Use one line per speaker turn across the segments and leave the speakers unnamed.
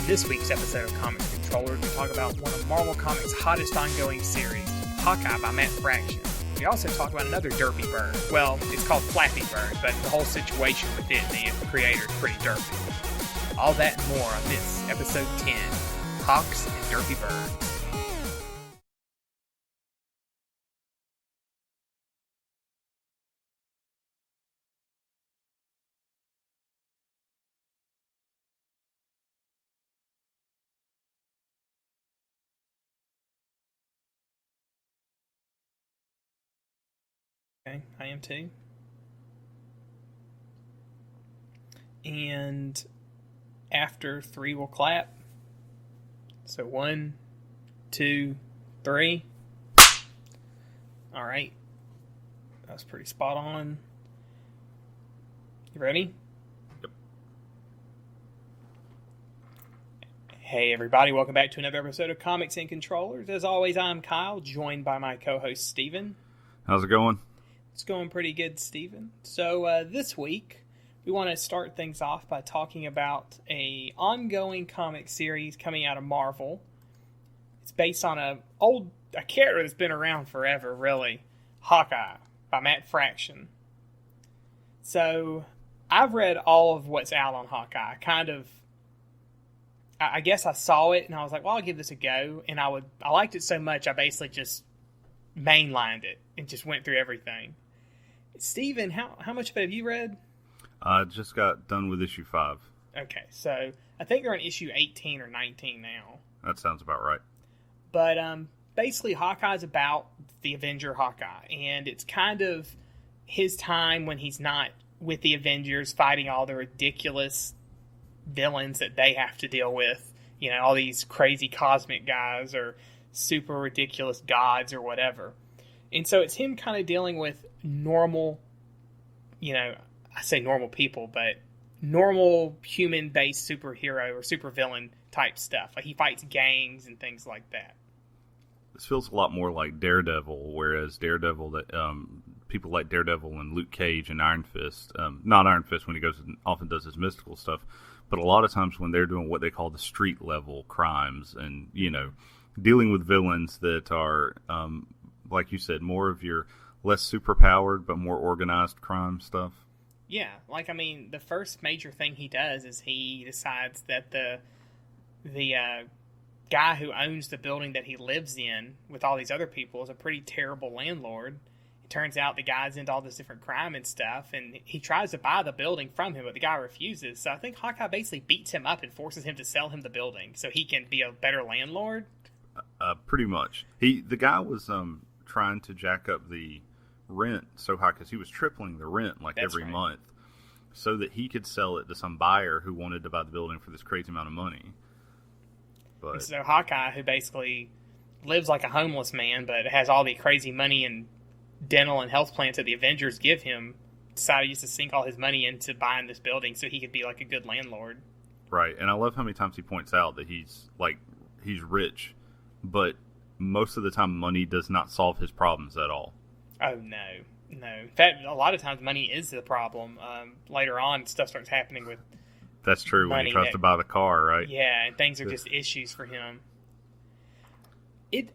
On this week's episode of Comics Controllers, we talk about one of Marvel Comics' hottest ongoing series, Hawkeye by Matt Fraction. We also talk about another Derpy bird. Well, it's called Flappy Bird, but the whole situation with it and the creator is pretty derpy. All that and more on this, episode 10, Hawks and Derpy Birds. Okay, I am too. And after 3, we'll clap. So 1, 2, 3. All right. That's pretty spot on. You ready?
Yep.
Hey everybody, welcome back to another episode of Comics and Controllers. As always, I'm Kyle, joined by my co-host Steven.
How's it going?
It's going pretty good, Steven. So this week, we want to start things off by talking about a ongoing comic series coming out of Marvel. It's based on a character that's been around forever, really. Hawkeye by Matt Fraction. So I've read all of what's out on Hawkeye. I guess I saw it and I was like, well, I'll give this a go. And I liked it so much, I basically just mainlined it and just went through everything. Steven, how much of it have you read?
I just got done with issue 5.
Okay, so I think they're on issue 18 or 19 now.
That sounds about right.
But basically, Hawkeye's about the Avenger Hawkeye, and it's kind of his time when he's not with the Avengers fighting all the ridiculous villains that they have to deal with. You know, all these crazy cosmic guys or super ridiculous gods or whatever. And so it's him kind of dealing with normal, I say normal people, but normal human-based superhero or supervillain type stuff. Like he fights gangs and things like that.
This feels a lot more like Daredevil, whereas Daredevil, that people like Daredevil and Luke Cage and Iron Fist, not Iron Fist when he goes and often does his mystical stuff, but a lot of times when they're doing what they call the street-level crimes and, dealing with villains that are, like you said, more of your less superpowered but more organized crime stuff.
Yeah, the first major thing he does is he decides that the guy who owns the building that he lives in with all these other people is a pretty terrible landlord. It turns out the guy's into all this different crime and stuff, and he tries to buy the building from him, but the guy refuses. So I think Hawkeye basically beats him up and forces him to sell him the building so he can be a better landlord.
Pretty much. The guy was trying to jack up the rent so high because he was tripling the rent every month so that he could sell it to some buyer who wanted to buy the building for this crazy amount of money. But
so Hawkeye, who basically lives like a homeless man but has all the crazy money and dental and health plans that the Avengers give him, decided just to sink all his money into buying this building so he could be like a good landlord. Right,
and I love how many times he points out that he's rich, but most of the time money does not solve his problems at all.
Oh, no. In fact, a lot of times money is the problem. Later on, stuff starts happening with
That's true, when he tries to buy the car, right?
Yeah, and things are just issues for him.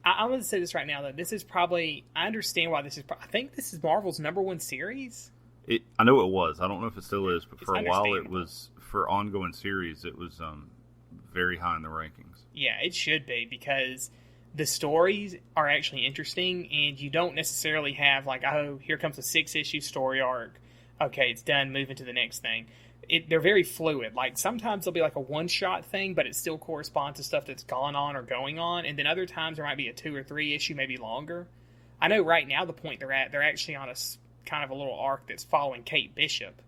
I'm going to say this right now, though. This is probably... I understand why this is... I think this is Marvel's #1 series.
I know it was. I don't know if it still is, but for a while it was... For ongoing series, it was very high in the rankings.
Yeah, it should be, because the stories are actually interesting, and you don't necessarily have here comes a 6-issue story arc. Okay, it's done, moving to the next thing. They're very fluid. Sometimes there'll be a one-shot thing, but it still corresponds to stuff that's gone on or going on, and then other times there might be a 2 or 3 issue, maybe longer. I know right now the point they're at, they're actually on a kind of a little arc that's following Kate Bishop.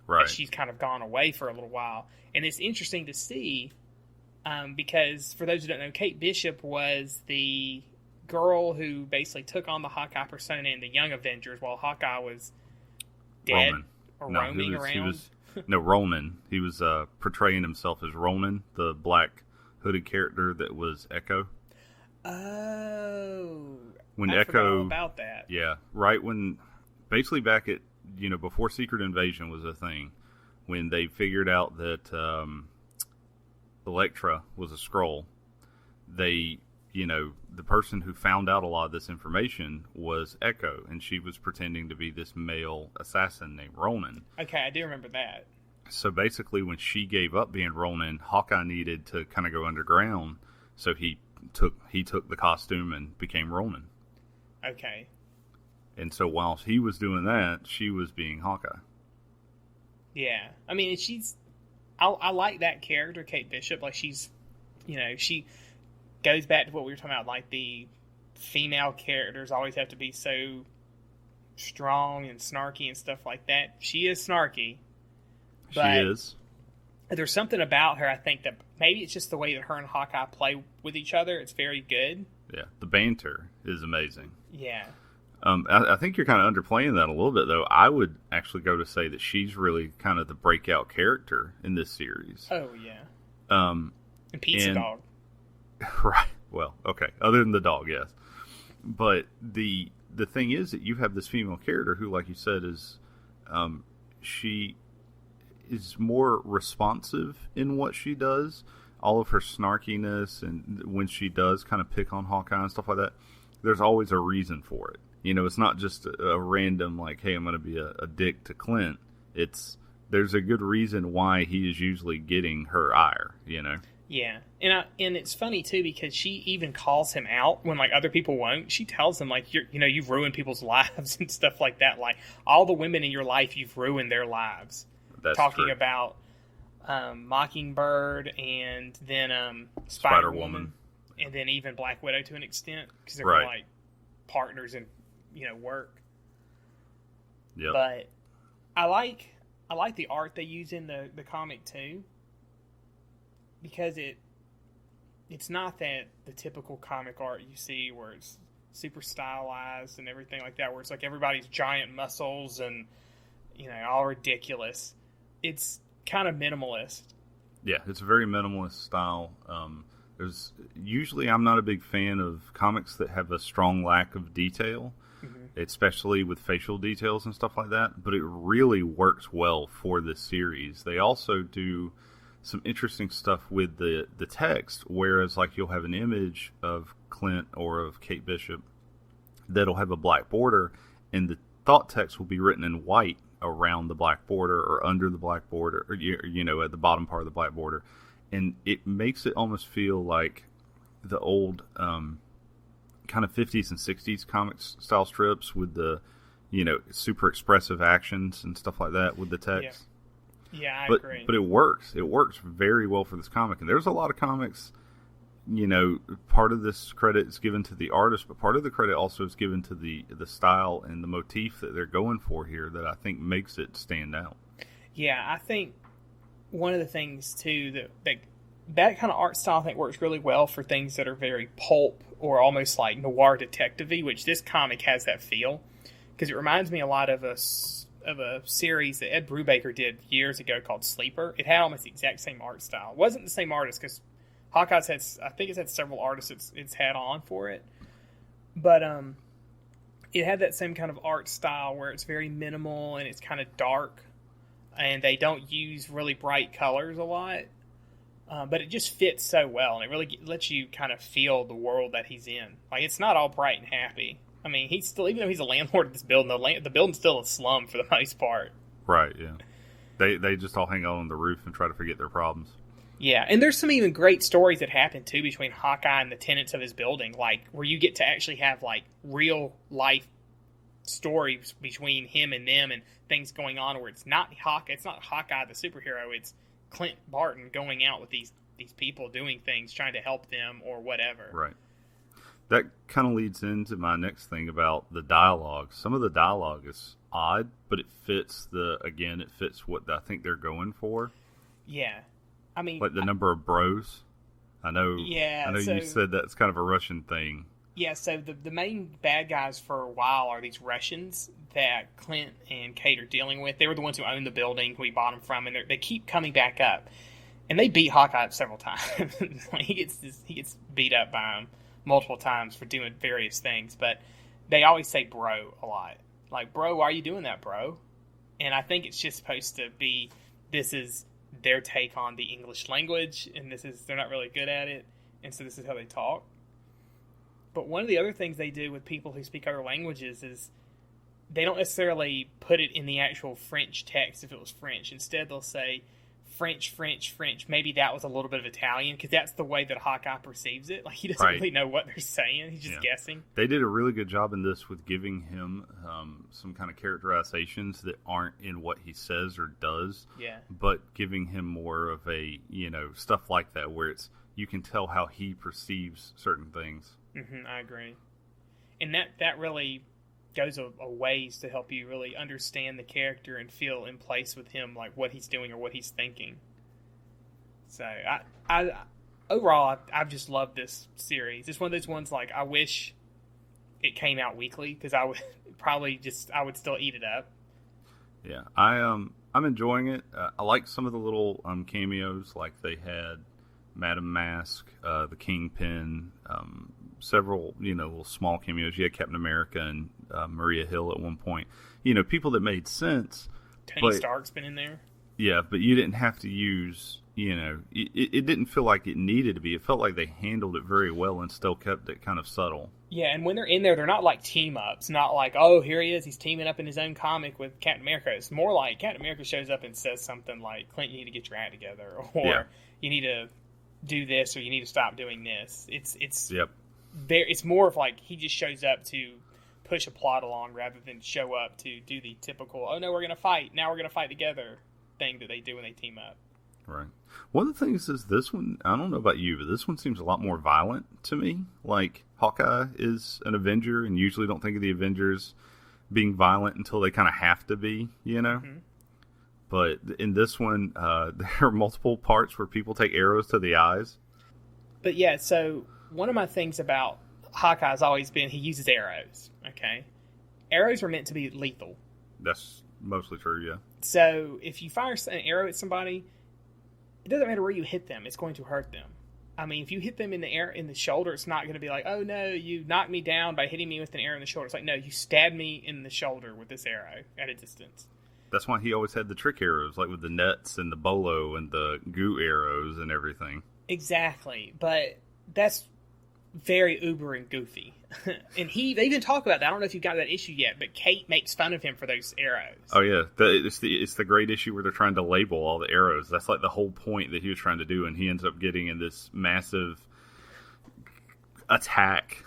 Right.
She's kind of gone away for a little while. And it's interesting to see, because for those who don't know, Kate Bishop was the girl who basically took on the Hawkeye persona in the Young Avengers while Hawkeye was dead roaming around.
Ronan. He was portraying himself as Ronan, the black hooded character that was Echo.
Oh.
I forgot all
about that.
Yeah, right when... Basically back at, before Secret Invasion was a thing, when they figured out that Elektra was a Skrull, they, the person who found out a lot of this information was Echo, and she was pretending to be this male assassin named Ronan.
Okay, I do remember that.
So basically, when she gave up being Ronan, Hawkeye needed to kind of go underground, so he took the costume and became Ronan.
Okay.
And so while he was doing that, she was being Hawkeye.
Yeah. I mean, I like that character, Kate Bishop. Like, she's, she goes back to what we were talking about, like, the female characters always have to be so strong and snarky and stuff like that. She is snarky.
She is.
There's something about her, I think, that maybe it's just the way that her and Hawkeye play with each other. It's very good.
Yeah, the banter is amazing.
Yeah.
I think you're kind of underplaying that a little bit, though. I would actually go to say that she's really kind of the breakout character in this series.
Oh, yeah.
And
Pizza Dog.
Right. Well, okay. Other than the dog, yes. But the thing is that you have this female character who, like you said, is she is more responsive in what she does. All of her snarkiness, and when she does kind of pick on Hawkeye and stuff like that, there's always a reason for it. It's not just a random, like, hey, I'm going to be a dick to Clint. There's a good reason why he is usually getting her ire,
Yeah. And it's funny, too, because she even calls him out when, like, other people won't. She tells him, like, you've ruined people's lives and stuff like that. Like, all the women in your life, you've ruined their lives.
That's
talking
true.
About Mockingbird and then Spider-Woman. And then even Black Widow to an extent, because they're
right.
like partners in work.
Yep.
But I like the art they use in the comic too, because it's not that the typical comic art you see where it's super stylized and everything like that, where it's like everybody's giant muscles and all ridiculous. It's kind of minimalist.
Yeah, it's a very minimalist style. I'm not a big fan of comics that have a strong lack of detail, especially with facial details and stuff like that, but it really works well for this series. They also do some interesting stuff with the text, whereas like you'll have an image of Clint or of Kate Bishop that'll have a black border, and the thought text will be written in white around the black border or under the black border, or at the bottom part of the black border. And it makes it almost feel like the old kind of 50s and 60s comics style strips with the, super expressive actions and stuff like that with the text.
Yeah, I agree.
But it works. It works very well for this comic. And there's a lot of comics, part of this credit is given to the artist, but part of the credit also is given to the style and the motif that they're going for here that I think makes it stand out. Yeah,
I think one of the things, too, that kind of art style I think works really well for things that are very pulp or almost like noir detective-y, which this comic has that feel. Because it reminds me a lot of a series that Ed Brubaker did years ago called Sleeper. It had almost the exact same art style. It wasn't the same artist, because Hawkeye's had several artists it's had on for it. But it had that same kind of art style where it's very minimal and it's kind of dark. And they don't use really bright colors a lot. But it just fits so well. And it really lets you kind of feel the world that he's in. Like, it's not all bright and happy. I mean, he's still, even though he's a landlord of this building, the building's still a slum for the most part.
Right, yeah. They just all hang out on the roof and try to forget their problems.
Yeah, and there's some even great stories that happen, too, between Hawkeye and the tenants of his building. Like, where you get to actually have, like, real life stories between him and them and things going on where it's not Hawkeye the superhero, it's Clint Barton going out with these people doing things, trying to help them or whatever.
Right. That kind of leads into my next thing about the dialogue. Some of the dialogue is odd, but it fits what I think they're going for.
Yeah. I mean,
like the number of bros. I know
so,
you said that's kind of a Russian thing.
Yeah, so the main bad guys for a while are these Russians that Clint and Kate are dealing with. They were the ones who owned the building we bought them from, and they keep coming back up. And they beat Hawkeye up several times. he gets beat up by them multiple times for doing various things. But they always say bro a lot. Like, bro, why are you doing that, bro? And I think it's just supposed to be, this is their take on the English language, and they're not really good at it, and so this is how they talk. But one of the other things they do with people who speak other languages is they don't necessarily put it in the actual French text if it was French. Instead, they'll say French, French, French. Maybe that was a little bit of Italian, because that's the way that Hawkeye perceives it. Like, he doesn't really know what they're saying. He's just guessing.
They did a really good job in this with giving him some kind of characterizations that aren't in what he says or does.
Yeah. But
giving him more of a, stuff like that where you can tell how he perceives certain things.
Mm-hmm, I agree. And that really goes a ways to help you really understand the character and feel in place with him, like what he's doing or what he's thinking. So I overall I've just loved this series. It's one of those ones, like, I wish it came out weekly, because I would I would still eat it up. Yeah,
I'm enjoying it. I like some of the little cameos, like they had Madam Mask, the Kingpin, several, little small cameos. You had Captain America and Maria Hill at one point. People that made sense.
Tony Stark's been in there.
Yeah, but you didn't have to use, it didn't feel like it needed to be. It felt like they handled it very well and still kept it kind of subtle.
Yeah, and when they're in there, they're not like team-ups. Not like, oh, here he is, he's teaming up in his own comic with Captain America. It's more like Captain America shows up and says something like, Clint, you need to get your act together, or you need to do this, or you need to stop doing this. It's more of like he just shows up to push a plot along rather than show up to do the typical, oh no, we're going to fight, now we're going to fight together thing that they do when they team up.
Right. One of the things is this one, I don't know about you, but this one seems a lot more violent to me. Like, Hawkeye is an Avenger, and usually don't think of the Avengers being violent until they kind of have to be, Mm-hmm. But in this one, there are multiple parts where people take arrows to the eyes.
But yeah, so one of my things about Hawkeye has always been he uses arrows, okay? Arrows are meant to be lethal.
That's mostly true, yeah.
So if you fire an arrow at somebody, it doesn't matter where you hit them, it's going to hurt them. I mean, if you hit them in the shoulder, it's not going to be like, oh no, you knocked me down by hitting me with an arrow in the shoulder. It's like, no, you stabbed me in the shoulder with this arrow at a distance.
That's why he always had the trick arrows, like with the nets and the bolo and the goo arrows and everything.
Exactly, but that's very uber and goofy. And they even talk about that. I don't know if you've got that issue yet, but Kate makes fun of him for those arrows.
Oh yeah, it's the great issue where they're trying to label all the arrows. That's like the whole point that he was trying to do, and he ends up getting in this massive attack.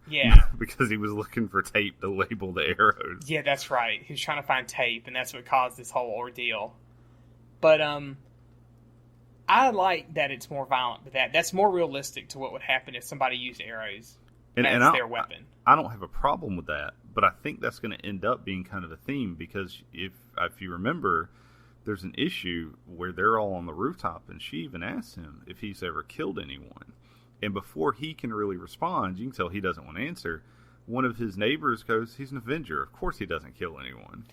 Yeah.
Because he was looking for tape to label the arrows.
Yeah, that's right. He was trying to find tape, and that's what caused this whole ordeal. But I like that it's more violent with that. That's more realistic to what would happen if somebody used arrows as their weapon.
I don't have a problem with that, but I think that's going to end up being kind of a theme, because if you remember, there's an issue where they're all on the rooftop, and she even asks him if he's ever killed anyone. And before he can really respond, you can tell he doesn't want to answer. One of his neighbors goes, he's an Avenger. Of course he doesn't kill anyone.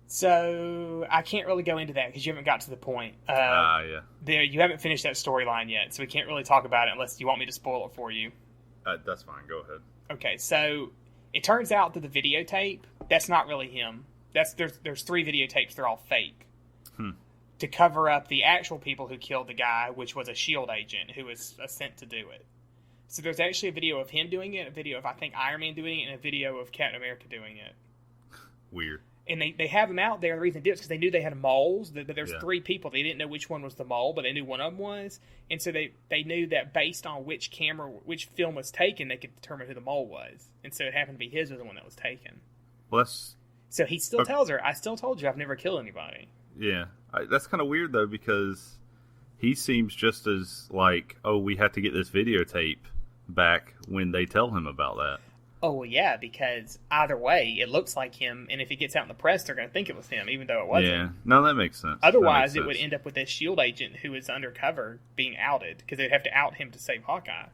So I can't really go into that because you haven't got to the point.
Yeah.
You haven't finished that storyline yet, so we can't really talk about it unless you want me to spoil it for you.
That's fine. Go ahead.
Okay, so it turns out that the videotape, that's not really him. There's 3 videotapes. They're all fake. To cover up the actual people who killed the guy, which was a S.H.I.E.L.D. agent who was sent to do it. So there's actually a video of him doing it, a video of, I think, Iron Man doing it, and a video of Captain America doing it.
Weird.
And they have them out there. The reason they did it is because they knew they had moles. But there's 3 people. They didn't know which one was the mole, but they knew one of them was. And so they knew that based on which film was taken, they could determine who the mole was. And so it happened to be his was the one that was taken.
Well,
so he still tells her, I still told you I've never killed anybody.
Yeah. That's kind of weird, though, because he seems just as like, oh, we have to get this videotape back when they tell him about that.
Oh, well, yeah, because either way, it looks like him, and if it gets out in the press, they're going to think it was him, even though it wasn't.
Yeah, no, that makes sense.
Otherwise, it would end up with this S.H.I.E.L.D. agent who is undercover being outed, because they'd have to out him to save Hawkeye.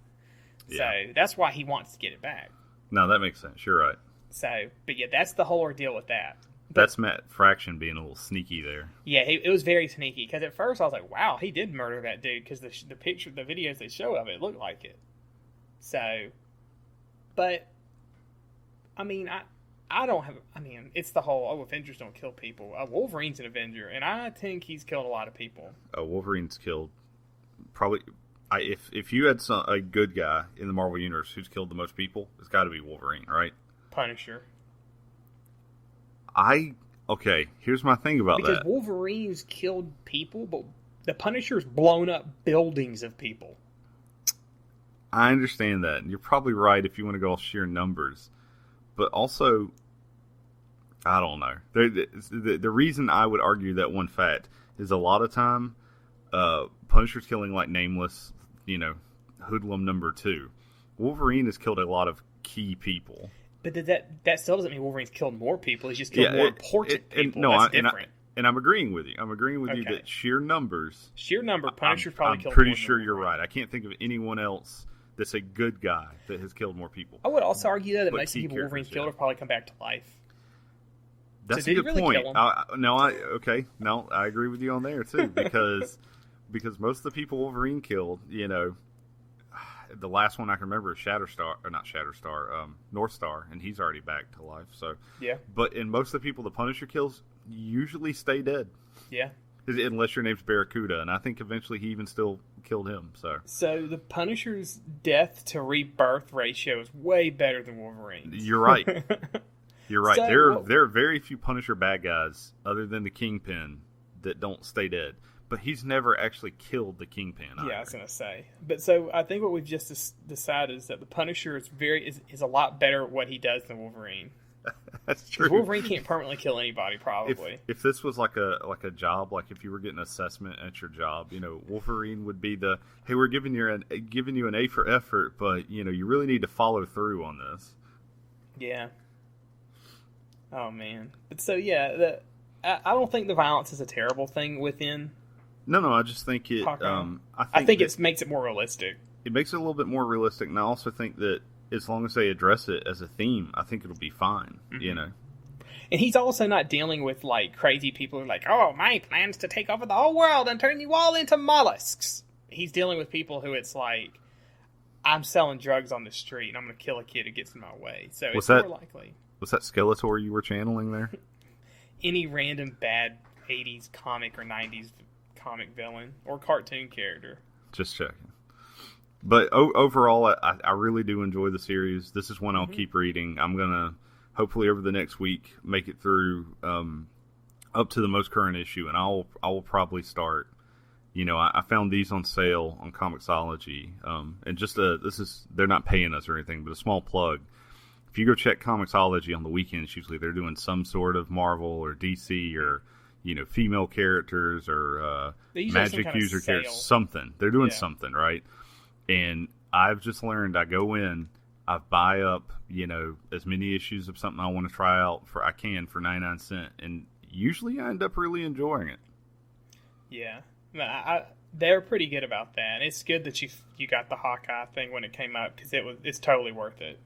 Yeah. So that's why he wants to get it back.
No, that makes sense. You're right.
So, but yeah, that's the whole ordeal with that.
That's Matt Fraction being a little sneaky there.
Yeah, it was very sneaky, because at first I was like, wow, he did murder that dude, because the videos they show of it look like it. So, but, I mean, I don't have. I mean, it's the whole Avengers don't kill people. Wolverine's an Avenger, and I think he's killed a lot of people.
Wolverine's killed probably. If you had a good guy in the Marvel universe who's killed the most people, it's got to be Wolverine, right?
Punisher.
Okay. Here's my thing about
because
that.
Wolverine's killed people, but the Punisher's blown up buildings of people.
I understand that, and you're probably right if you want to go off sheer numbers. But also, I don't know. The reason I would argue that one fact is a lot of time, Punisher's killing like nameless, hoodlum number 2. Wolverine has killed a lot of key people.
But that still doesn't mean Wolverine's killed more people. He's just killed more important people. That's different.
And I'm agreeing with you. I'm agreeing with you that sheer numbers.
Punisher's probably killed more.
I'm pretty sure you're right. I can't think of anyone else that's a good guy that has killed more people.
I would also argue that most of the people Wolverine's killed have probably come back to life.
That's a good point. I agree with you on there too, because most of the people Wolverine killed, the last one I can remember is North Star, and he's already back to life. So
yeah.
But in most of the people the Punisher kills usually stay dead.
Yeah.
Unless your name's Barracuda, and I think eventually he even still killed him. So
the Punisher's death to rebirth ratio is way better than Wolverine's.
You're right. You're right.
So,
there are very few Punisher bad guys other than the Kingpin that don't stay dead. But he's never actually killed the Kingpin either.
Yeah, I was gonna say. But so I think what we've just decided is that the Punisher is a lot better at what he does than Wolverine.
That's true.
Wolverine can't permanently kill anybody, probably.
If this was like a job, like if you were getting an assessment at your job, Wolverine would be hey, we're giving you an A for effort, but you really need to follow through on this.
Yeah. Oh man. But so yeah, I don't think the violence is a terrible thing within.
No, I just think it.
I think it makes it more realistic.
It makes it a little bit more realistic, and I also think that as long as they address it as a theme, I think it'll be fine.
Mm-hmm. And he's also not dealing with like crazy people who are like, oh, my plan's to take over the whole world and turn you all into mollusks. He's dealing with people who it's like, I'm selling drugs on the street and I'm going to kill a kid who gets in my way. So it's more likely.
Was that Skeletor you were channeling there?
Any random bad 80s comic or 90s comic villain or cartoon character.
Just checking. But overall, I really do enjoy the series. This is one I'll keep reading. I'm going to, hopefully over the next week, make it through up to the most current issue. And I will probably start. I found these on sale on Comixology. And just they're not paying us or anything, but a small plug. If you go check Comixology on the weekends, usually they're doing some sort of Marvel or DC or female characters or magic user characters, something. They're doing something, right? And I've just learned I go in, I buy up, as many issues of something I want to try out for 99 cents, and usually I end up really enjoying it.
Yeah. They're pretty good about that. And it's good that you got the Hawkeye thing when it came out because it's totally worth it.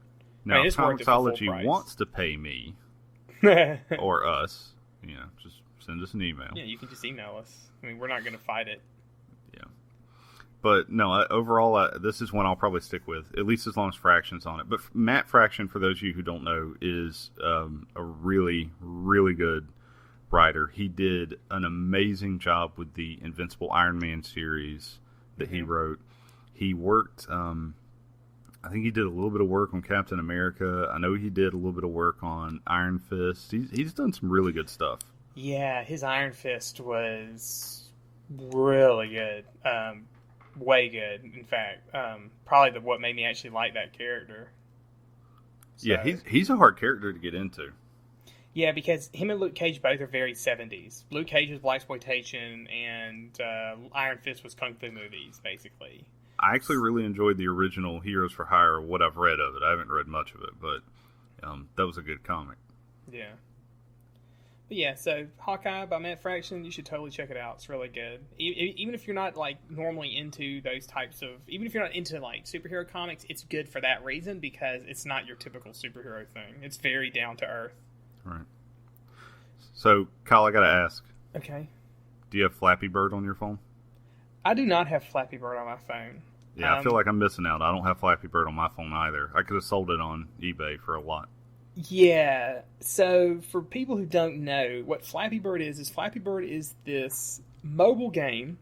Now, if Comixology wants to pay me or us, just send us an email.
Yeah, you can just email us. I mean, we're not going to fight it.
Yeah. But no, overall, this is one I'll probably stick with, at least as long as Fraction's on it. But Matt Fraction, for those of you who don't know, is a really, really good writer. He did an amazing job with the Invincible Iron Man series that he wrote. He worked, I think he did a little bit of work on Captain America. I know he did a little bit of work on Iron Fist. He's done some really good stuff.
Yeah, his Iron Fist was really good. Way good, in fact. Probably what made me actually like that character. So,
yeah, he's a hard character to get into.
Yeah, because him and Luke Cage both are very 70s. Luke Cage was blaxploitation, and Iron Fist was kung fu movies, basically.
I actually really enjoyed the original Heroes for Hire, what I've read of it. I haven't read much of it, but that was a good comic.
Yeah. But yeah, so Hawkeye by Matt Fraction, you should totally check it out. It's really good. Even if you're not like normally into those types of, even if you're not into like superhero comics, it's good for that reason because it's not your typical superhero thing. It's very down to earth.
Right. So, Kyle, I gotta ask.
Okay.
Do you have Flappy Bird on your phone?
I do not have Flappy Bird on my phone.
Yeah, I feel like I'm missing out. I don't have Flappy Bird on my phone either. I could have sold it on eBay for a lot.
Yeah. So for people who don't know, what Flappy Bird is Flappy Bird is this mobile game,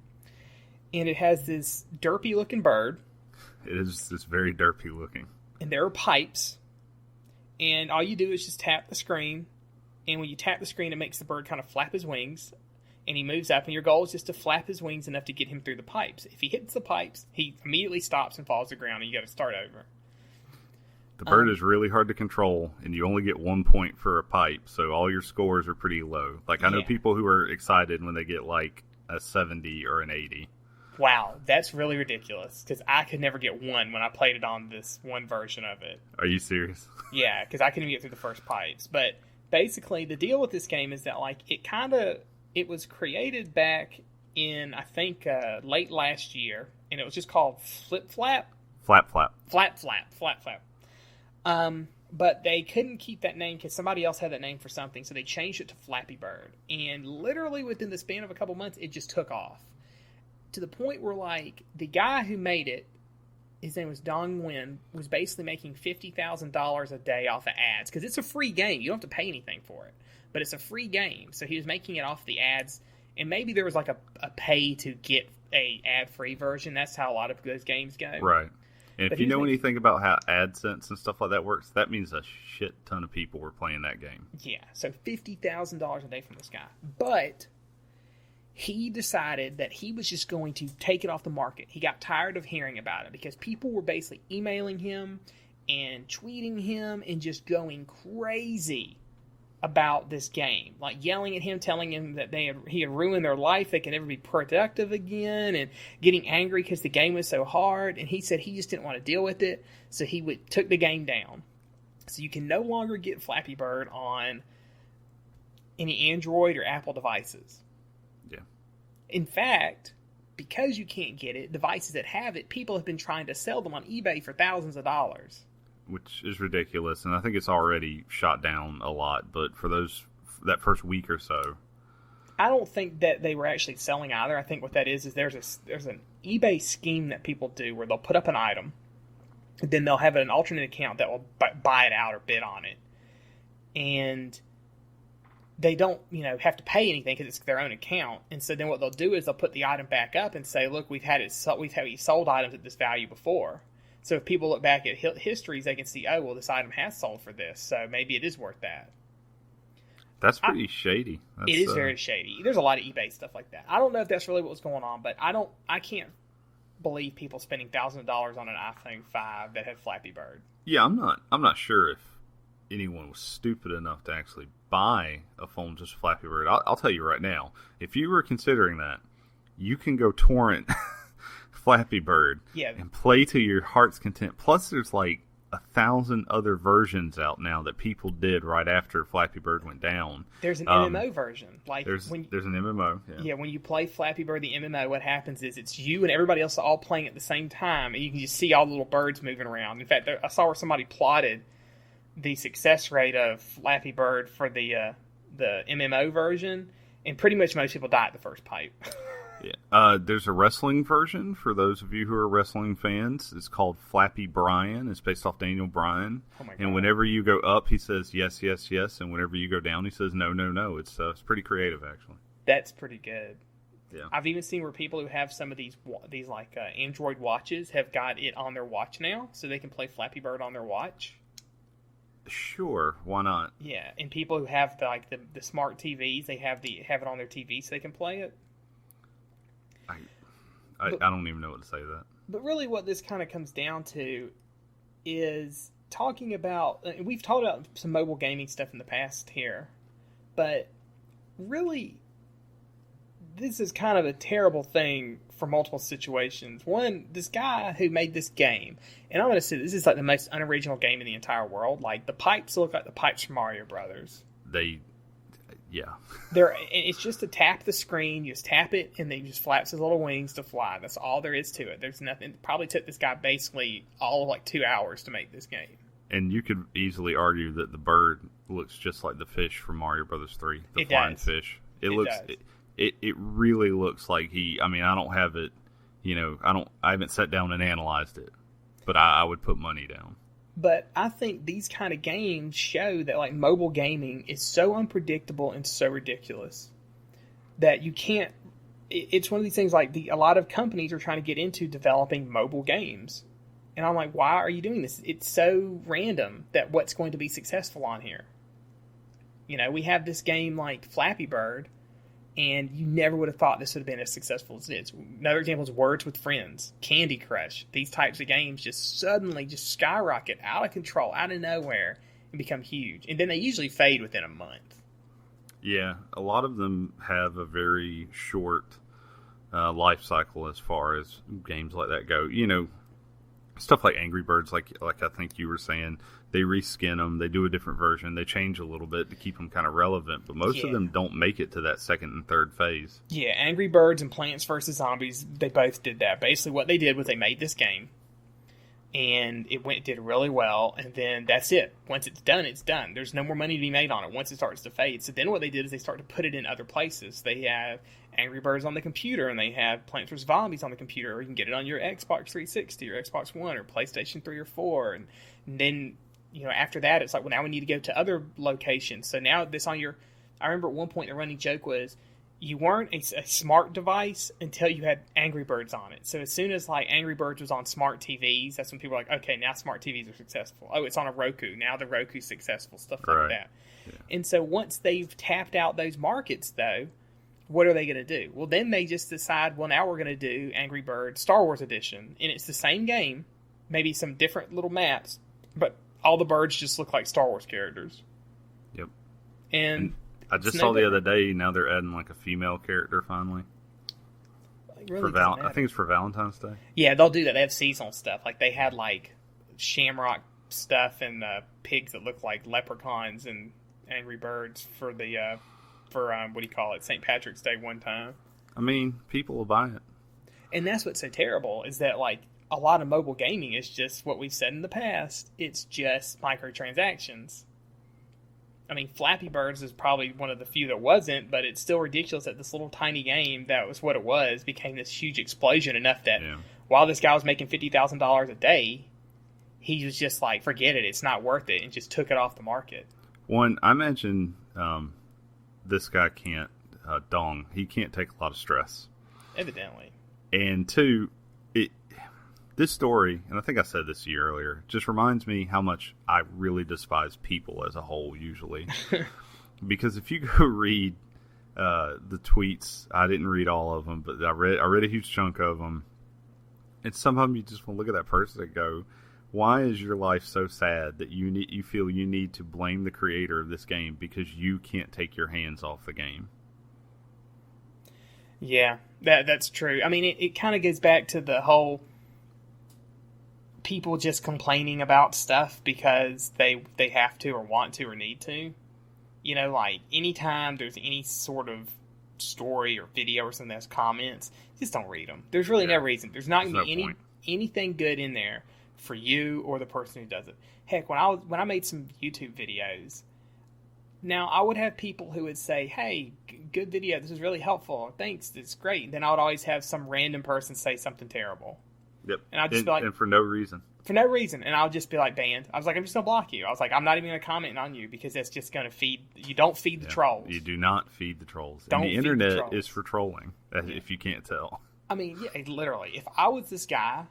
and it has this derpy looking bird,
It is this very derpy looking.
and there are pipes, and all you do is just tap the screen, and when you tap the screen, it makes the bird kind of flap his wings, and he moves up, and your goal is just to flap his wings enough to get him through the pipes. If he hits the pipes, he immediately stops and falls to the ground, and you got to start over.
The bird is really hard to control, and you only get 1 point for a pipe, so all your scores are pretty low. Like, I know people who are excited when they get, like, a 70 or an 80.
Wow, that's really ridiculous, because I could never get one when I played it on this one version of it.
Are you serious?
Yeah, because I couldn't even get through the first pipes. But basically, the deal with this game is that, like, it was created back in, I think, late last year, and it was just called Flip Flap?
Flap Flap.
Flap Flap. But they couldn't keep that name because somebody else had that name for something, so they changed it to Flappy Bird. And literally within the span of a couple months, it just took off. To the point where, like, the guy who made it, his name was Dong Nguyen, was basically making $50,000 a day off of ads. Because it's a free game. You don't have to pay anything for it. But it's a free game. So he was making it off the ads. And maybe there was, like, a pay to get a ad-free version. That's how a lot of those games go.
Right. And if you know anything about how AdSense and stuff like that works, that means a shit ton of people were playing that game.
Yeah, so $50,000 a day from this guy. But he decided that he was just going to take it off the market. He got tired of hearing about it because people were basically emailing him and tweeting him and just going crazy about this game, like yelling at him, telling him that he had ruined their life, they could never be productive again, and getting angry because the game was so hard. And he said he just didn't want to deal with it, so he took the game down. So you can no longer get Flappy Bird on any Android or Apple devices.
Yeah.
In fact, because you can't get it, devices that have it, people have been trying to sell them on eBay for thousands of dollars.
Which is ridiculous, and I think it's already shot down a lot, but for that first week or so.
I don't think that they were actually selling either. I think what that is there's an eBay scheme that people do where they'll put up an item, then they'll have an alternate account that will buy it out or bid on it. And they don't, have to pay anything because it's their own account. And so then what they'll do is they'll put the item back up and say, look, we've sold items at this value before. So if people look back at histories, they can see, oh, well, this item has sold for this, so maybe it is worth that.
That's pretty shady.
It is very shady. There's a lot of eBay stuff like that. I don't know if that's really what was going on, but I can't believe people spending thousands of dollars on an iPhone 5 that had Flappy Bird.
Yeah, I'm not sure if anyone was stupid enough to actually buy a phone just Flappy Bird. I'll tell you right now, if you were considering that, you can go torrent Flappy Bird and play to your heart's content. Plus, there's like 1,000 other versions out now that people did right after Flappy Bird went down.
There's an MMO version. Like
there's an MMO.
Yeah, when you play Flappy Bird, the MMO, what happens is it's you and everybody else all playing at the same time, and you can just see all the little birds moving around. In fact, I saw where somebody plotted the success rate of Flappy Bird for the MMO version, and pretty much most people die at the first pipe.
Yeah. There's a wrestling version for those of you who are wrestling fans. It's called Flappy Bryan. It's based off Daniel Bryan.
Oh my God.
And whenever you go up, he says yes, yes, yes. And whenever you go down, he says no, no, no. It's pretty creative, actually.
That's pretty good.
Yeah.
I've even seen where people who have some of these like Android watches have got it on their watch now, so they can play Flappy Bird on their watch.
Sure, why not?
Yeah, and people who have the smart TVs, they have it on their TV so they can play it.
I don't even know what to say to that.
But really what this kind of comes down to is talking about, and we've talked about some mobile gaming stuff in the past here, but really this is kind of a terrible thing for multiple situations. One, this guy who made this game, and I'm going to say this is like the most unoriginal game in the entire world. Like, the pipes look like the pipes from Mario Brothers.
Yeah.
It's just to tap the screen, you just tap it, and then he just flaps his little wings to fly. That's all there is to it. There's nothing. It probably took this guy basically all of like 2 hours to make this game.
And you could easily argue that the bird looks just like the fish from Mario Brothers 3, the flying fish. It really looks like I don't have it, I haven't sat down and analyzed it, but I would put money down.
But I think these kind of games show that like mobile gaming is so unpredictable and so ridiculous that you can't. It's one of these things like a lot of companies are trying to get into developing mobile games. And I'm like, why are you doing this? It's so random that what's going to be successful on here. You know, we have this game like Flappy Bird, and you never would have thought this would have been as successful as it is. Another example is Words with Friends, Candy Crush. These types of games just suddenly just skyrocket out of control, out of nowhere, and become huge. And then they usually fade within a month.
Yeah, a lot of them have a very short life cycle as far as games like that go. You know, stuff like Angry Birds, like I think you were saying, they reskin them, they do a different version, they change a little bit to keep them kind of relevant, but most of them don't make it to that second and third phase. Yeah,
Angry Birds and Plants vs. Zombies, they both did that. Basically what they did was they made this game, and it did really well, and then that's it. Once it's done, it's done. There's no more money to be made on it once it starts to fade. So then what they did is they started to put it in other places. They have Angry Birds on the computer, and they have Plants vs. Zombies on the computer, or you can get it on your Xbox 360 or Xbox One or PlayStation 3 or 4, and then, you know, after that, it's like, well, now we need to go to other locations. So now this on your, I remember at one point the running joke was, you weren't a smart device until you had Angry Birds on it. So as soon as like Angry Birds was on smart TVs, that's when people were like, okay, now smart TVs are successful. Oh, it's on a Roku. Now the Roku's successful, stuff like that. Yeah. And so once they've tapped out those markets, though, what are they going to do? Well, then they just decide, well, now we're going to do Angry Birds Star Wars Edition. And it's the same game, maybe some different little maps, but all the birds just look like Star Wars characters.
Yep.
And
I just saw the other day, now they're adding like a female character finally.
Really
I think it's for Valentine's Day.
Yeah, they'll do that. They have seasonal stuff. Like they had like Shamrock stuff and pigs that look like leprechauns and Angry Birds for the what do you call it, St. Patrick's Day one time.
I mean, people will buy it.
And that's what's so terrible is that like a lot of mobile gaming is just what we've said in the past. It's just microtransactions. I mean, Flappy Birds is probably one of the few that wasn't, but it's still ridiculous that this little tiny game that was what it was became this huge explosion enough that while this guy was making $50,000 a day, he was just like, forget it, it's not worth it, and just took it off the market.
One, I imagine this guy can't he can't take a lot of stress.
Evidently.
And two, this story, and I think I said this to you earlier, just reminds me how much I really despise people as a whole, usually. Because if you go read the tweets, I didn't read all of them, but I read a huge chunk of them. And some of them you just want to look at that person and go, why is your life so sad that you feel you need to blame the creator of this game because you can't take your hands off the game?
Yeah, that's true. I mean, it kind of goes back to the whole people just complaining about stuff because they have to or want to or need to. You know, like anytime there's any sort of story or video or something that's comments, just don't read them. There's really no reason. There's not going to be anything good in there for you or the person who does it. Heck, when I made some YouTube videos, now I would have people who would say, hey, good video, this is really helpful, thanks, it's great. And then I would always have some random person say something terrible.
Yep.
And I'd just be like,
and for no reason.
For no reason. And I'll just be like, banned. I was like, I'm just going to block you. I was like, I'm not even going to comment on you because that's just going to feed, you don't feed the trolls.
You do not feed the trolls.
Don't
and the internet is for trolling, if you can't tell.
I mean, yeah, literally. If I was this guy,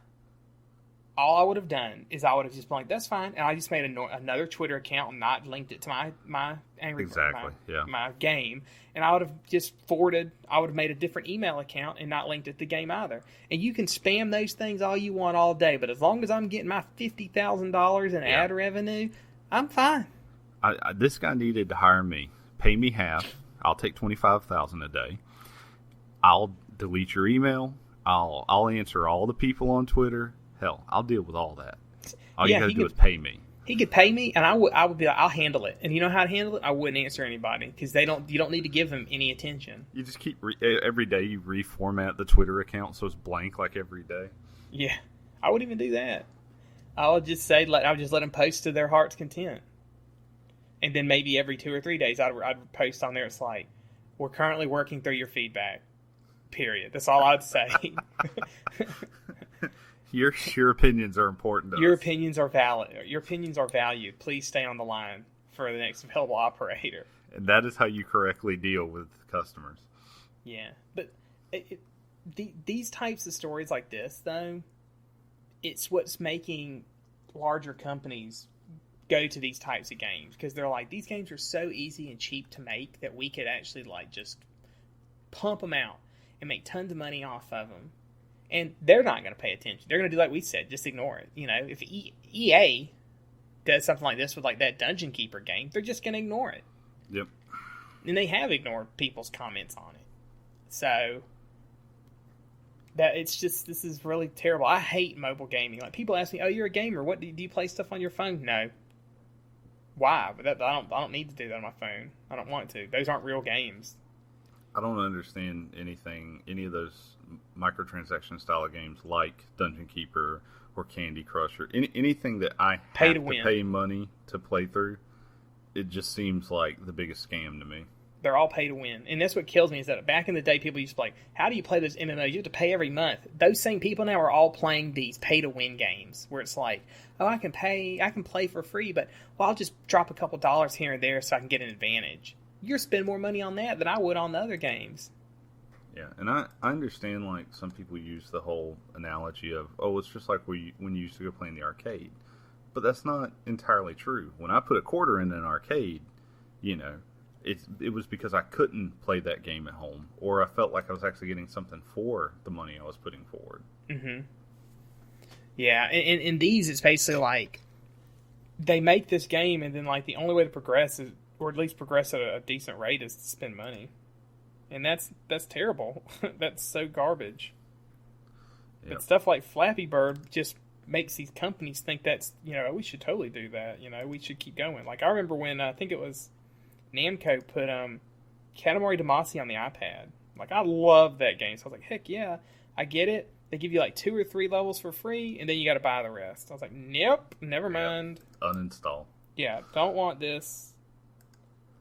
all I would have done is I would have just been like, that's fine. And I just made another Twitter account and not linked it to my Angry Bird, my game. And I would have just I would have made a different email account and not linked it to the game either. And you can spam those things all you want all day, but as long as I'm getting my $50,000 in ad revenue, I'm fine.
This guy needed to hire me. Pay me half. I'll take $25,000 a day. I'll delete your email. I'll answer all the people on Twitter. Hell, I'll deal with all that. All you got to do is pay me. He
could pay me, and I would be like, I'll handle it. And you know how to handle it? I wouldn't answer anybody because you don't need to give them any attention.
You just keep every day you reformat the Twitter account so it's blank like every day.
Yeah, I wouldn't even do that. I would just say I would just let them post to their heart's content, and then maybe every 2 or 3 days I'd post on there. It's like, we're currently working through your feedback. Period. That's all I'd say.
Your opinions are important to
Your
us.
opinions are valid. Your opinions are valued. Please stay on the line for the next available operator.
And that is how you correctly deal with customers.
Yeah, but these types of stories like this, though, it's what's making larger companies go to these types of games, because they're like, these games are so easy and cheap to make that we could actually like just pump them out and make tons of money off of them, and they're not going to pay attention. They're going to do like we said, just ignore it. You know, if EA does something like this with like that Dungeon Keeper game, they're just going to ignore it.
Yep.
And they have ignored people's comments on it. So that it's just, this is really terrible. I hate mobile gaming. Like, people ask me, "Oh, you're a gamer. What do you play stuff on your phone?" No. Why? But I don't need to do that on my phone. I don't want to. Those aren't real games.
I don't understand any of those microtransaction style of games like Dungeon Keeper or Candy Crush or anything that I have to pay money to play through. It just seems like the biggest scam to me.
They're all pay to win. And that's what kills me, is that back in the day, people used to be like, how do you play those MMOs? You have to pay every month. Those same people now are all playing these pay to win games where it's like, oh, I can play for free, but I'll just drop a couple dollars here and there so I can get an advantage. You're spending more money on that than I would on the other games.
Yeah, and I understand, like, some people use the whole analogy of, oh, it's just like when you used to go play in the arcade. But that's not entirely true. When I put a quarter in an arcade, you know, it was because I couldn't play that game at home, or I felt like I was actually getting something for the money I was putting forward.
Mm-hmm. Yeah, and in these, it's basically like they make this game, and then like the only way to progress is, or at least progress at a decent rate, is to spend money, and that's terrible. That's so garbage. Yep. But stuff like Flappy Bird just makes these companies think that's, you know, we should totally do that. You know, we should keep going. Like, I remember when I think it was Namco put Katamari Damacy on the iPad. Like, I love that game. So I was like, heck yeah, I get it. They give you like 2 or 3 levels for free, and then you got to buy the rest. I was like, nope, never mind.
Uninstall. Yeah,
don't want this.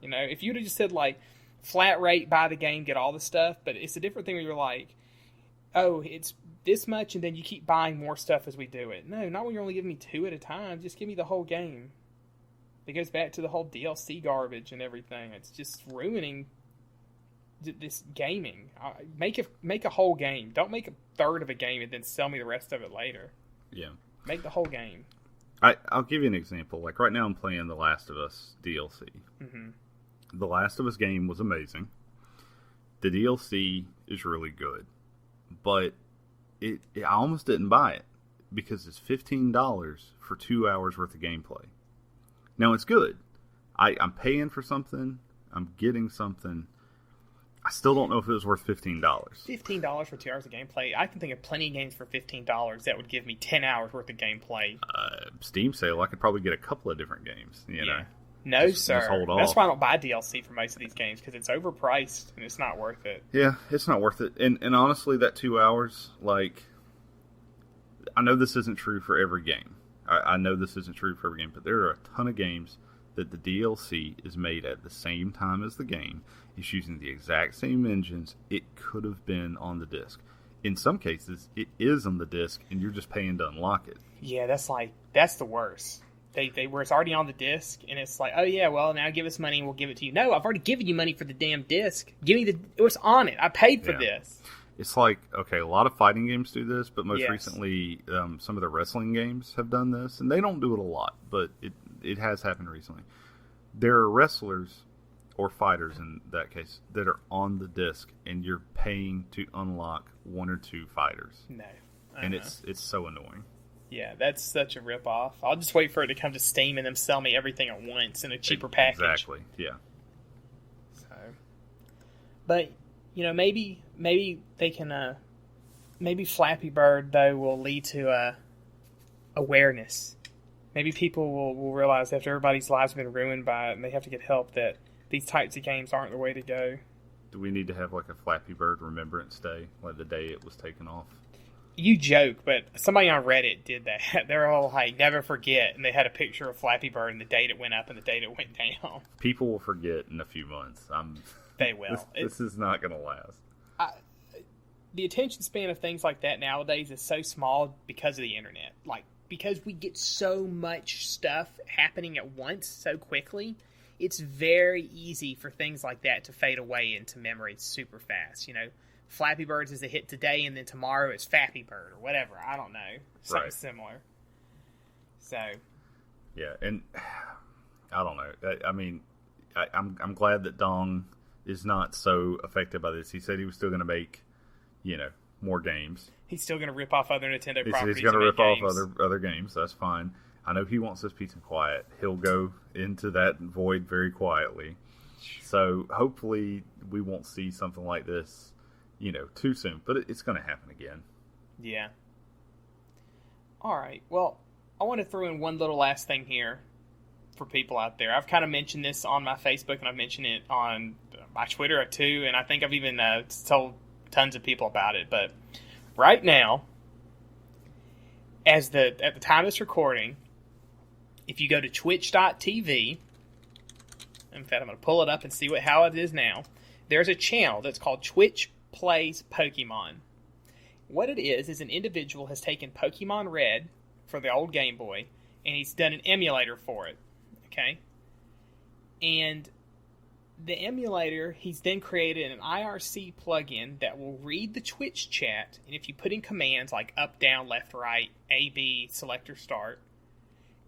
You know, if you'd have just said like flat rate, buy the game, get all the stuff, but it's a different thing where you're like, oh, it's this much, and then you keep buying more stuff as we do it. No, not when you're only giving me 2 at a time. Just give me the whole game. It goes back to the whole DLC garbage and everything. It's just ruining this gaming. Make a whole game. Don't make a third of a game and then sell me the rest of it later.
Yeah.
Make the whole game.
I'll give you an example. Like, right now I'm playing The Last of Us DLC.
Mm-hmm.
The Last of Us game was amazing. The DLC is really good. But I almost didn't buy it because it's $15 for 2 hours worth of gameplay. Now, it's good. I'm paying for something. I'm getting something. I still don't know if it was worth $15.
$15 for 2 hours of gameplay? I can think of plenty of games for $15 that would give me 10 hours worth of gameplay.
Steam sale, I could probably get a couple of different games, you know.
No, sir.
Just hold off.
That's why I don't buy DLC for most of these games, because it's overpriced and it's not worth it.
Yeah, it's not worth it. And honestly, that 2 hours, like, I know this isn't true for every game. I know this isn't true for every game, but there are a ton of games that the DLC is made at the same time as the game. It's using the exact same engines. It could have been on the disc. In some cases, it is on the disc, and you're just paying to unlock it.
Yeah, that's the worst. They where it's already on the disc, and it's like, oh yeah, well, now give us money and we'll give it to you. No, I've already given you money for the damn disc. Give me it was on it. I paid for this.
It's like, okay, a lot of fighting games do this, but most recently, some of the wrestling games have done this, and they don't do it a lot, but it has happened recently. There are wrestlers, or fighters in that case, that are on the disc, and you're paying to unlock 1 or 2 fighters.
No.
And it's so annoying.
Yeah, that's such a ripoff. I'll just wait for it to come to Steam and then sell me everything at once in a cheaper package.
Exactly, yeah.
So, but, you know, maybe they can, maybe Flappy Bird, though, will lead to awareness. Maybe people will realize after everybody's lives have been ruined by it and they have to get help that these types of games aren't the way to go.
Do we need to have like a Flappy Bird Remembrance Day, like the day it was taken off?
You joke, but somebody on Reddit did that. They're all like, never forget, and they had a picture of Flappy Bird and the date it went up and the date it went down.
People will forget in a few months.
They will.
This is not going to last.
the attention span of things like that nowadays is so small because of the internet. Like, because we get so much stuff happening at once so quickly, it's very easy for things like that to fade away into memory super fast. You know, Flappy Birds is a hit today, and then tomorrow it's Flappy Bird or whatever. I don't know. Something similar. So.
Yeah, and I don't know. I mean, I'm glad that Dong is not so affected by this. He said he was still going to make, more games.
He's still going to rip off other Nintendo properties.
He's going to rip off other games. That's fine. I know he wants his peace and quiet. He'll go into that void very quietly. So hopefully we won't see something like this, too soon. But it's going to happen again.
Yeah. All right. Well, I want to throw in one little last thing here for people out there. I've kind of mentioned this on my Facebook, and I've mentioned it on my Twitter too, and I think I've even told tons of people about it. But right now, at the time of this recording, if you go to twitch.tv, in fact, I'm going to pull it up and see how it is now. There's a channel that's called Twitch Plays Pokemon. What it is an individual has taken Pokemon Red for the old Game Boy, and he's done an emulator for it. Okay? And the emulator, he's then created an IRC plugin that will read the Twitch chat, and if you put in commands like up, down, left, right, A, B, select or start,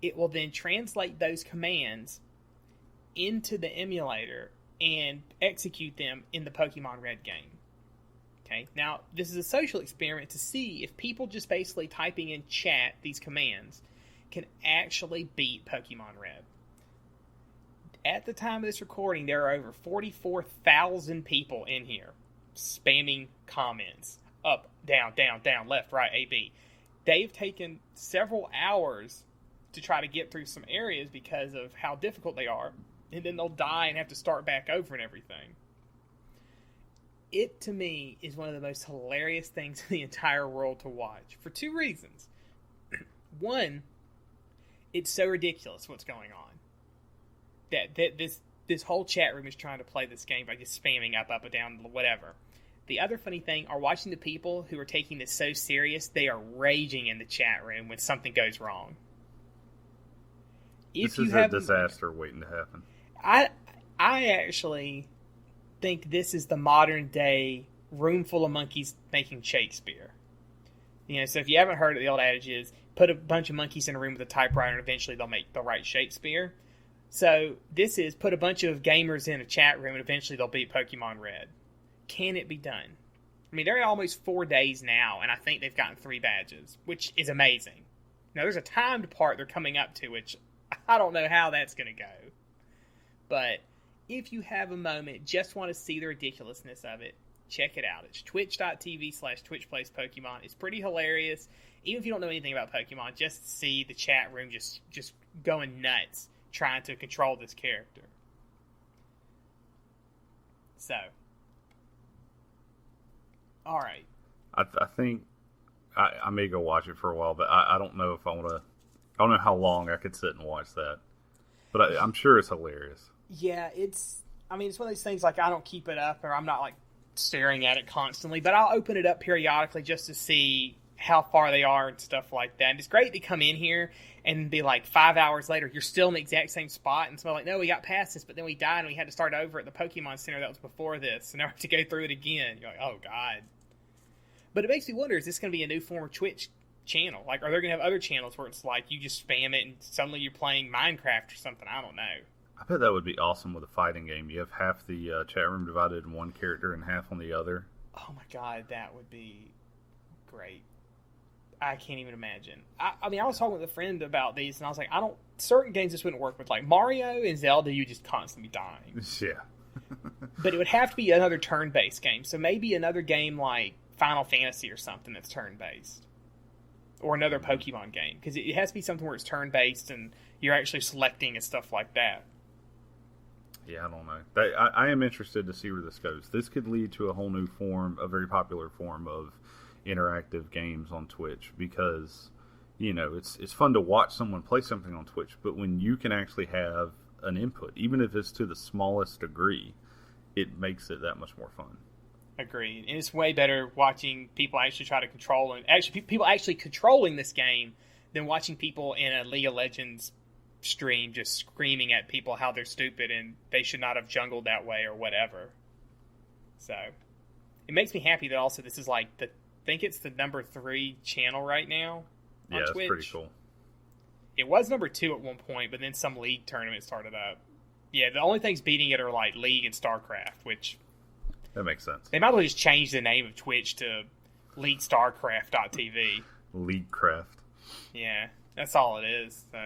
it will then translate those commands into the emulator and execute them in the Pokemon Red game. Okay, now this is a social experiment to see if people just basically typing in chat these commands can actually beat Pokemon Red. At the time of this recording, there are over 44,000 people in here spamming comments. Up, down, down, down, left, right, A, B. They've taken several hours to try to get through some areas because of how difficult they are, and then they'll die and have to start back over and everything. It, to me, is one of the most hilarious things in the entire world to watch, for two reasons. One, it's so ridiculous what's going on. That this whole chat room is trying to play this game by just spamming up, down, whatever. The other funny thing are watching the people who are taking this so serious, they are raging in the chat room when something goes wrong.
This is a disaster waiting to happen.
I actually think this is the modern day room full of monkeys making Shakespeare. So if you haven't heard it, the old adage is put a bunch of monkeys in a room with a typewriter and eventually they'll write Shakespeare. So this is put a bunch of gamers in a chat room and eventually they'll beat Pokemon Red. Can it be done? I mean, they're at almost 4 days now, and I think they've gotten 3 badges, which is amazing. Now, there's a timed part they're coming up to, which I don't know how that's going to go. But if you have a moment, just want to see the ridiculousness of it, check it out. It's twitch.tv/TwitchPlaysPokemon. It's pretty hilarious. Even if you don't know anything about Pokemon, just see the chat room just going nuts trying to control this character. So, all right.
I think I may go watch it for a while, but I don't know if I want to. I don't know how long I could sit and watch that, but I'm sure it's hilarious.
Yeah, it's one of those things, like, I don't keep it up, or I'm not like staring at it constantly, but I'll open it up periodically just to see how far they are and stuff like that. And it's great to come in here and be like 5 hours later, you're still in the exact same spot, and somebody's like, no, we got past this, but then we died and we had to start over at the Pokemon Center that was before this, and now we have to go through it again. You're like, oh god. But it makes me wonder, is this going to be a new form of Twitch channel? Like, are they going to have other channels where it's like you just spam it and suddenly you're playing Minecraft or something? I don't know.
I bet that would be awesome with a fighting game. You have half the chat room divided in one character and half on the other.
Oh my god, that would be great. I can't even imagine. I was talking with a friend about these, and I was like, certain games this wouldn't work with. Like Mario and Zelda, you just constantly dying.
Yeah.
But it would have to be another turn-based game. So maybe another game like Final Fantasy or something that's turn-based. Or another Pokemon game. Because it has to be something where it's turn-based and you're actually selecting and stuff like that.
Yeah, I don't know. I am interested to see where this goes. This could lead to a whole new form, a very popular form of interactive games on Twitch, because it's fun to watch someone play something on Twitch, but when you can actually have an input, even if it's to the smallest degree, it makes it that much more fun.
Agreed. And it's way better watching people actually try to control and people actually controlling this game than watching people in a League of Legends stream just screaming at people how they're stupid and they should not have jungled that way or whatever. So it makes me happy that also this is like I think it's the number 3 channel right now on
Twitch.
Twitch.
That's pretty cool.
It was number 2 at one point, but then some League tournament started up. Yeah, the only things beating it are like League and StarCraft, which
that makes sense.
They might as well just change the name of Twitch to LeagueStarCraft.tv.
Leaguecraft.
Yeah, that's all it is. So,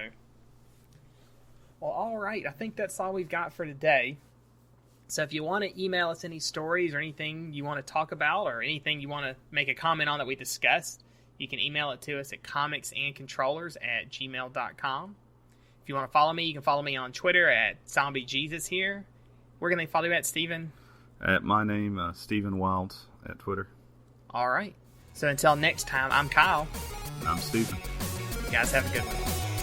well, all right. I think that's all we've got for today. So if you want to email us any stories or anything you want to talk about or anything you want to make a comment on that we discussed, you can email it to us at comicsandcontrollers@gmail.com. If you want to follow me, you can follow me on Twitter at ZombieJesus here. Where can they follow you at, Steven?
At my name, Stephen Wilds at Twitter.
All right. So until next time, I'm Kyle.
And I'm Steven.
You guys have a good one.